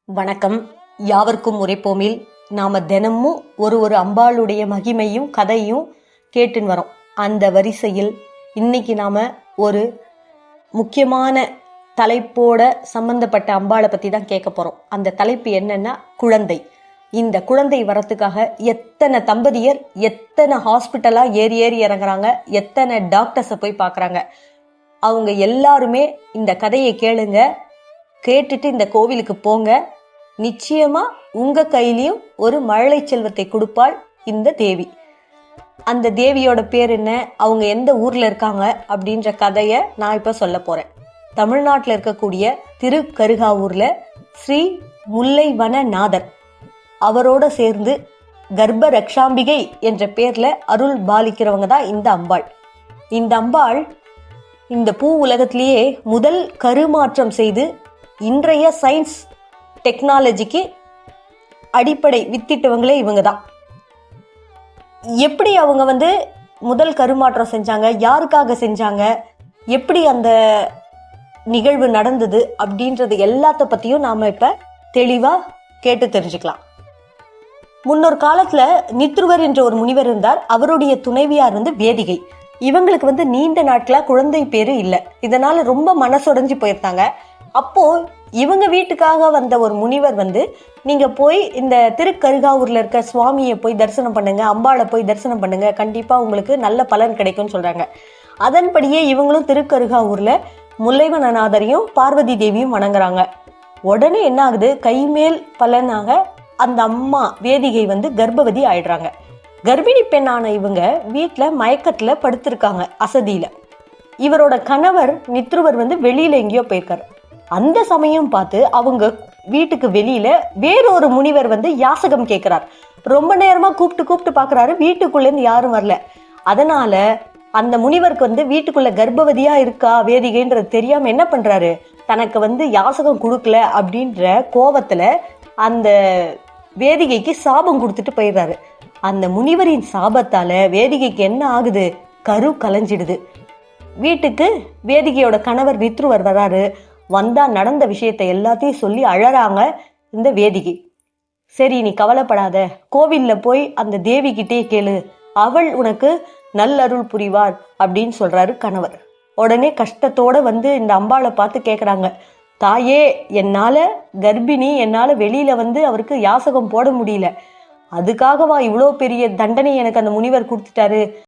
வணக்கம். யாவர்க்கும் உரைப்போமில் நாம தினமும் ஒரு அம்பாளுடைய மகிமையும் கதையும் கேட்டுன்னு வரோம். அந்த வரிசையில் இன்னைக்கு நாம ஒரு முக்கியமான தலைப்போட சம்பந்தப்பட்ட அம்பாளை பத்தி தான் கேட்க போறோம். அந்த தலைப்பு என்னன்னா குழந்தை. இந்த குழந்தை வரத்துக்காக எத்தனை தம்பதியர் எத்தனை ஹாஸ்பிட்டலா ஏறி இறங்குறாங்க, எத்தனை டாக்டர்ஸை போய் பார்க்குறாங்க. அவங்க எல்லாருமே இந்த கதையை கேளுங்க, கேட்டுட்டு இந்த கோவிலுக்கு போங்க. நிச்சயமா உங்க கையிலையும் ஒரு மழலை செல்வத்தை கொடுப்பாள் இந்த தேவி. அந்த தேவியோட பேர் என்ன, அவங்க எந்த ஊர்ல இருக்காங்க அப்படின்ற கதையை நான் இப்ப சொல்ல போறேன். தமிழ்நாட்டில் இருக்கக்கூடிய திருக்கருகாவூர்ல ஸ்ரீ முல்லைவனநாதர் அவரோட சேர்ந்து கர்ப்ப ரக்ஷாம்பிகை என்ற பேர்ல அருள் பாலிக்கிறவங்க தான் இந்த அம்பாள். இந்த அம்பாள் இந்த பூ உலகத்திலேயே முதல் கருமாற்றம் செய்து இன்றைய சயின்ஸ் டெக்னாலஜிக்கு அடிப்படை வித்திட்டவங்களே இவங்க தான். எப்படி அவங்க முதல் கருமாற்றம் செஞ்சாங்க, யாருக்காக செஞ்சாங்க, எப்படி அந்த நிகழ்வு நடந்தது அப்படின்றது எல்லாத்த பத்தியும் நாம இப்ப தெளிவா கேட்டு தெரிஞ்சுக்கலாம். முன்னொரு காலத்துல நித்ருவர் என்ற ஒரு முனிவர் இருந்தார். அவருடைய துணைவியார் வேதிகை. இவங்களுக்கு நீண்ட நாட்களா குழந்தை பேரு இல்லை. இதனால ரொம்ப மனசுடைஞ்சு போயிருந்தாங்க. அப்போ இவங்க வீட்டுக்காக வந்த ஒரு முனிவர் நீங்க போய் இந்த திருக்கருகாவூர்ல இருக்க சுவாமியை போய் தரிசனம் பண்ணுங்க, அம்பாளை போய் தரிசனம் பண்ணுங்க, கண்டிப்பா உங்களுக்கு நல்ல பலன் கிடைக்கும்னு சொல்றாங்க. அதன்படியே இவங்களும் திருக்கருகாவூர்ல முல்லைவனநாதரையும் பார்வதி தேவியும் வணங்குறாங்க. உடனே என்ன ஆகுது, கைமேல் பலனாக அந்த அம்மா வேதிகை கர்ப்பவதி ஆயிடுறாங்க. கர்ப்பிணி பெண்ணான இவங்க வீட்டுல மயக்கத்துல படுத்திருக்காங்க அசதியில. இவரோட கணவர் நித்ருவர் வெளியில எங்கேயோ போயிருக்காரு. அந்த சமயம் பார்த்து அவங்க வீட்டுக்கு வெளியில வேறொரு முனிவர் யாசகம் கேட்கிறார். ரொம்ப நேரமா கூப்பிட்டு பாக்குறாரு, வீட்டுக்குள்ள இருந்து யாரும் வரல. அதனால அந்த முனிவருக்கு வீட்டுக்குள்ள கர்ப்பவதியா இருக்கா வேதிகைன்றது தெரியாம என்ன பண்றாரு, தனக்கு யாசகம் கொடுக்கல அப்படின்ற கோவத்துல அந்த வேதிகைக்கு சாபம் கொடுத்துட்டு போயிடுறாரு. அந்த முனிவரின் சாபத்தால வேதிகைக்கு என்ன ஆகுது, கரு கலைஞ்சிடுது. வீட்டுக்கு வேதிகையோட கணவர் நித்ருவர் வராரு. வந்தா நடந்த விஷயத்தை எல்லாத்தையும் சொல்லி அழறாங்க இந்த வேதிகை. சரி, நீ கவலைப்படாத, கோவில்ல போய் அந்த தேவி கிட்டே கேளு, அவள் உனக்கு நல்லருள் புரிவார் அப்படின்னு சொல்றாரு கணவர். உடனே கஷ்டத்தோட இந்த அம்பாளை பார்த்து கேக்குறாங்க, தாயே, என்னால கர்ப்பிணி, என்னால வெளியில அவருக்கு யாசகம் போட முடியல, அதுக்காகவா இவ்வளோ பெரிய தண்டனை எனக்கு அந்த முனிவர் கொடுத்துட்டாரு,